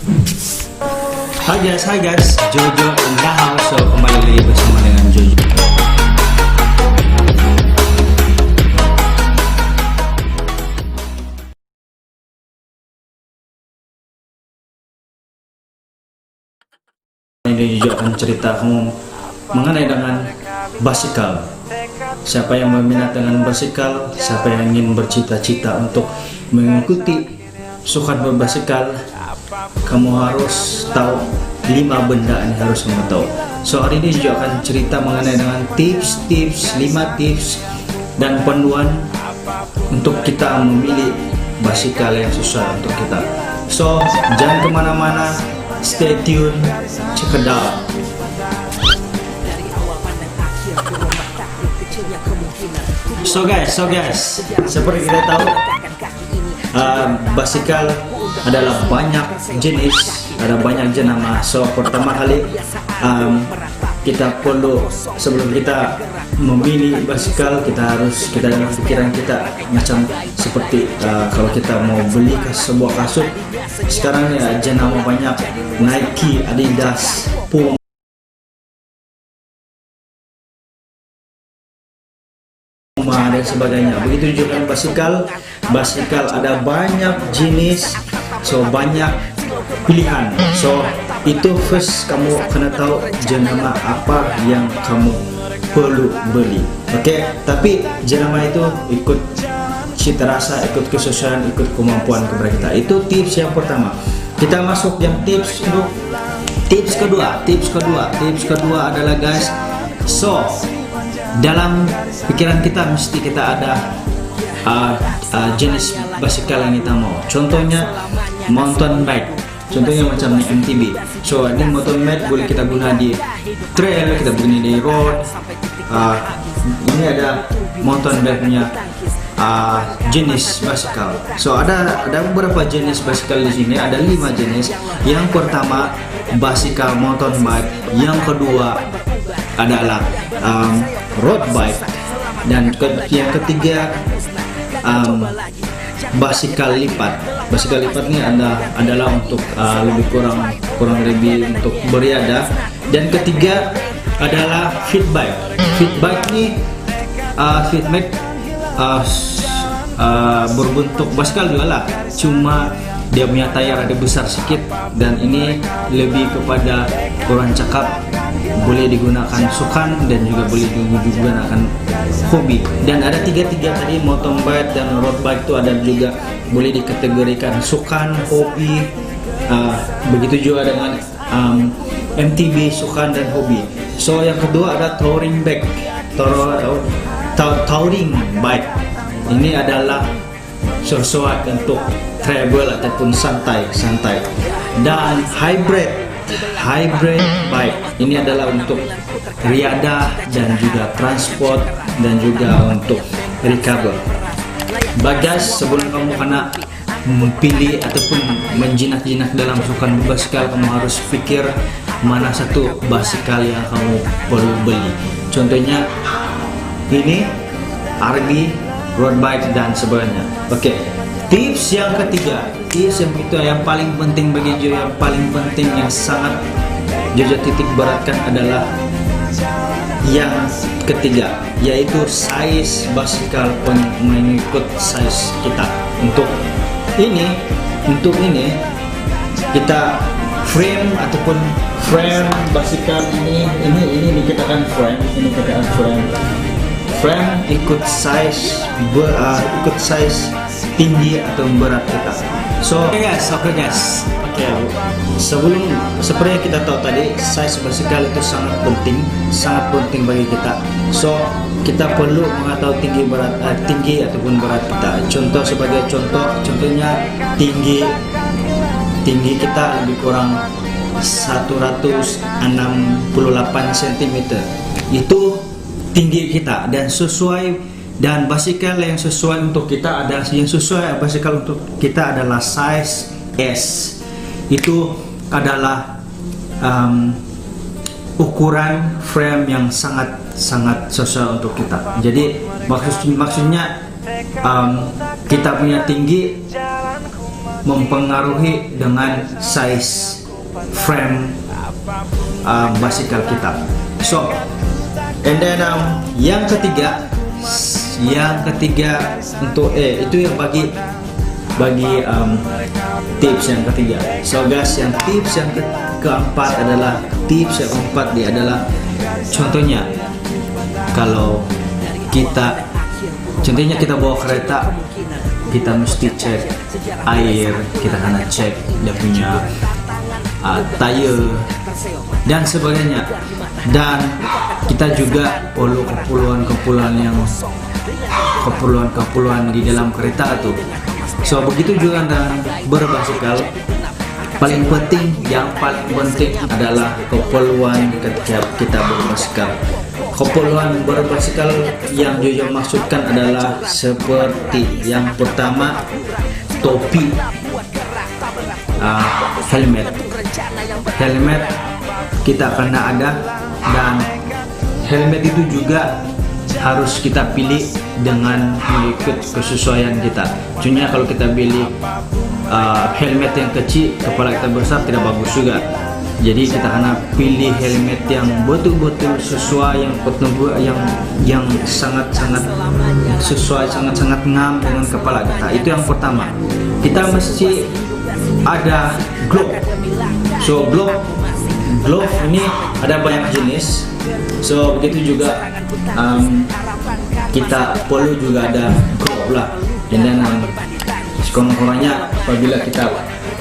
Hai guys, Jojo in the house. So kembali lagi bersama dengan Jojo. Ini Jojo akan cerita kamu mengenai dengan basikal. Siapa yang berminat dengan basikal, siapa yang ingin bercita-cita untuk mengikuti sukan berbasikal, kamu harus tahu 5 benda yang harus kamu tahu. So hari ini juga akan cerita mengenai dengan tips-tips, 5 tips dan panduan untuk kita memilih basikal yang sesuai untuk kita. So jangan kemana-mana, stay tune, check it out. So guys, seperti kita tahu, basikal adalah banyak jenis, ada banyak jenama. So pertama kali kita perlu, sebelum kita memilih basikal, kita dalam pikiran kita macam seperti kalau kita mau beli sebuah kasut sekarang ya, jenama banyak, Nike, Adidas, Puma dan sebagainya. Begitu juga dengan basikal ada banyak jenis, so banyak pilihan. So itu first kamu kena tahu jenama apa yang kamu perlu beli. Oke, tapi jenama itu ikut cita rasa, ikut kesesuaian, ikut kemampuan kepada kita. Itu tips yang pertama. Kita masuk yang tips kedua adalah guys, so dalam pikiran kita mesti kita ada jenis basikal yang kita mau. Contohnya mountain bike, contohnya macam MTB. So ini mountain bike boleh kita guna di trail, kita guna di road. Ini ada mountain bike punya jenis basikal. So ada beberapa jenis basikal di sini, ada 5 jenis. Yang pertama basikal mountain bike, yang kedua adalah road bike, dan yang ketiga basikal lipat. Basikal lipat ini adalah untuk lebih kurang lebih untuk beriadah. Dan ketiga adalah fit bike. Fit bike ini berbentuk basikal juga lah, cuma dia punya tayar ada besar sedikit, dan ini lebih kepada kurang cakap, boleh digunakan sukan dan juga boleh digunakan hobi. Dan ada tiga tadi, mountain bike dan road bike itu ada juga boleh dikategorikan sukan, hobi. Begitu juga dengan MTB, sukan dan hobi. So yang kedua ada touring bike, touring bike. Ini adalah sesuai untuk travel ataupun santai. Dan hybrid bike ini adalah untuk riadah dan juga transport dan juga untuk recover. Bagas, sebelum kamu kena memilih ataupun menjinak-jinak dalam sukan berbasikal, kamu harus pikir mana satu basikal yang kamu perlu beli. Contohnya ini RB, road bike dan sebagainya. Oke. Tips yang ketiga, yang paling penting bagi Jojo, yang paling penting, yang sangat Jojo titik beratkan adalah yang ketiga, yaitu size basikal, mengikut size kita. Untuk ini kita frame basikal ini dikatakan frame ikut size tinggi atau berat kita. So guys, sebelum, seperti yang kita tahu tadi, size basikal itu sangat penting bagi kita. So kita perlu mengetahui tinggi ataupun berat kita. Contohnya tinggi kita lebih kurang 168 cm. Itu tinggi kita, dan basikal yang sesuai untuk kita adalah size S. Itu adalah ukuran frame yang sangat sesuai untuk kita. Jadi maksudnya kita punya tinggi mempengaruhi dengan size frame basikal kita. So, and then yang ketiga untuk itu yang bagi tips yang ketiga. So guys, yang tips yang keempat adalah dia adalah contohnya kalau kita bawa kereta, kita mesti cek air, kita akan cek dia punya tire dan sebagainya, dan kita juga perlu keperluan di dalam kereta itu. So begitu juga dengan berbasikal, yang paling penting adalah keperluan ketika kita berbasikal. Keperluan berbasikal yang Jojo maksudkan adalah seperti yang pertama, topi, helmet kita kena ada, dan helmet itu juga harus kita pilih dengan mengikut kesesuaian kita. Contohnya kalau kita pilih helmet yang kecil, kepala kita besar, tidak bagus juga. Jadi kita akan pilih helmet yang betul-betul sesuai, yang sangat-sangat sesuai, sangat-sangat ngam dengan kepala kita. Itu yang pertama. Kita mesti ada glove. So glove ini ada banyak jenis. So begitu juga kita perlu juga ada glove lah. Dan sekurang-kurangnya apabila kita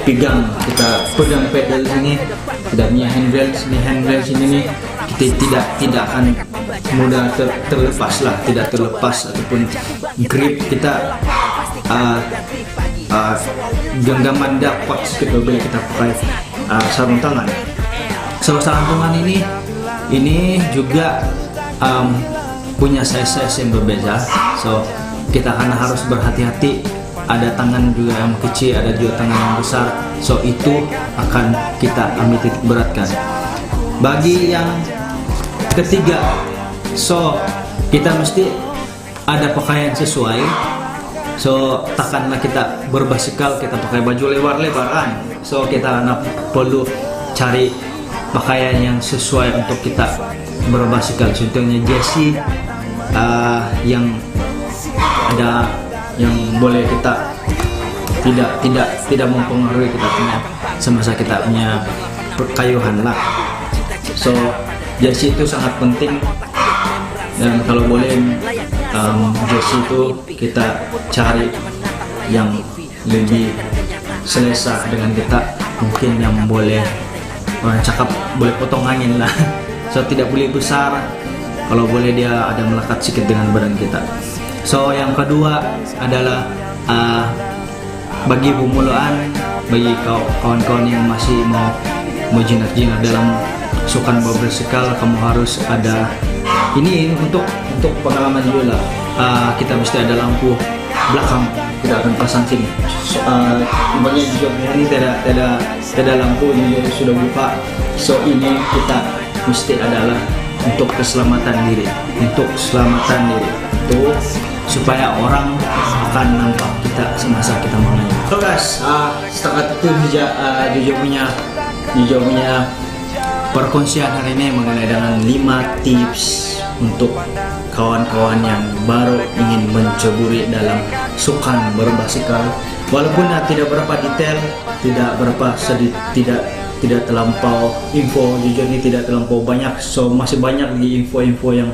pegang pedal sini, tidak punya handrail sini nih, kita tidak akan mudah tidak terlepas ataupun grip kita genggaman dapat sedikit bila kita pakai sarung tangan. Sarung tangan ini juga punya size yang berbeda. So kita akan harus berhati-hati. Ada tangan juga yang kecil, ada juga tangan yang besar. So itu akan kita ambil titik beratkan. Bagi yang ketiga, so kita mesti ada pakaian sesuai. So takkanlah kita berbasikal kita pakai baju lebar-lebaran. So kita perlu cari pakaian yang sesuai untuk kita berbasikal. Contohnya jersey yang ada yang boleh kita tidak mempengaruhi kita punya semasa kita punya perkayuhan lah. So jersey itu sangat penting, dan kalau boleh jersey itu kita cari yang lebih selesa dengan kita, mungkin yang boleh orang cakap boleh potong angin lah. So tidak boleh besar, kalau boleh dia ada melekat sedikit dengan badan kita. So yang kedua adalah bagi pemuluan, bagi kawan-kawan yang masih mau jinak-jinak dalam sukan berbasikal, kamu harus ada ini untuk pengalaman juga lah. Kita mesti ada lampu belakang, kita akan pasang sini. Banyak juga ini tidak lampu, ini sudah buka. So ini kita mesti adalah untuk keselamatan diri, itu supaya orang akan nampak kita semasa kita mengayuh. So guys, setakat itu Jojo punya perkongsian hari ini mengenai dengan 5 tips untuk kawan-kawan yang baru ingin menceburi dalam sukan berbasikal. Walaupun tidak berapa detail, tidak terlampau info, Jojo ini tidak terlampau banyak. So masih banyak lagi info-info yang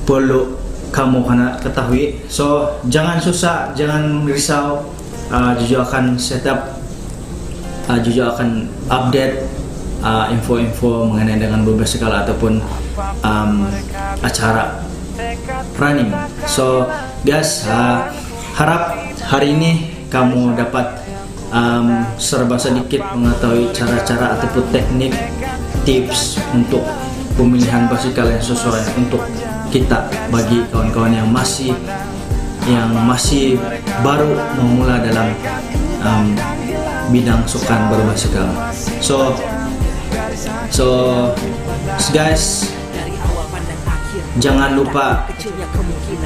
perlu kamu ketahui. So jangan susah, jangan risau. Jojo akan Jojo akan update info-info mengenai dengan berbasikal ataupun acara running. So guys, harap hari ini kamu dapat serba sedikit mengetahui cara-cara ataupun teknik, tips untuk pemilihan basikal yang sesuai untuk kita, bagi kawan-kawan yang masih baru memula dalam bidang sukan berbasikal. So guys, jangan lupa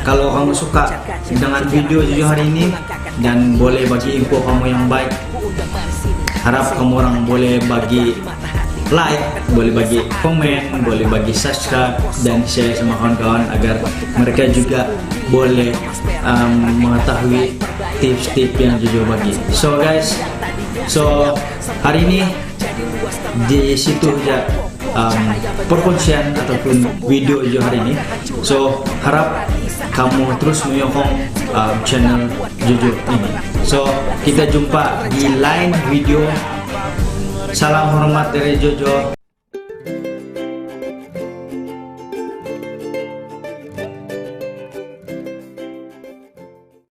kalau kamu suka dengan video Jojo hari ini dan boleh bagi info kamu yang baik harap kamu orang boleh bagi like, boleh bagi komen, boleh bagi subscribe dan share sama kawan-kawan agar mereka juga boleh mengetahui tips-tips yang Jojo bagi. So guys, hari ini di situ aja perkongsian ataupun video Jojo hari ini. So harap kamu terus menyokong channel Jojo ini. So kita jumpa di lain video. Salam hormat dari Jojo.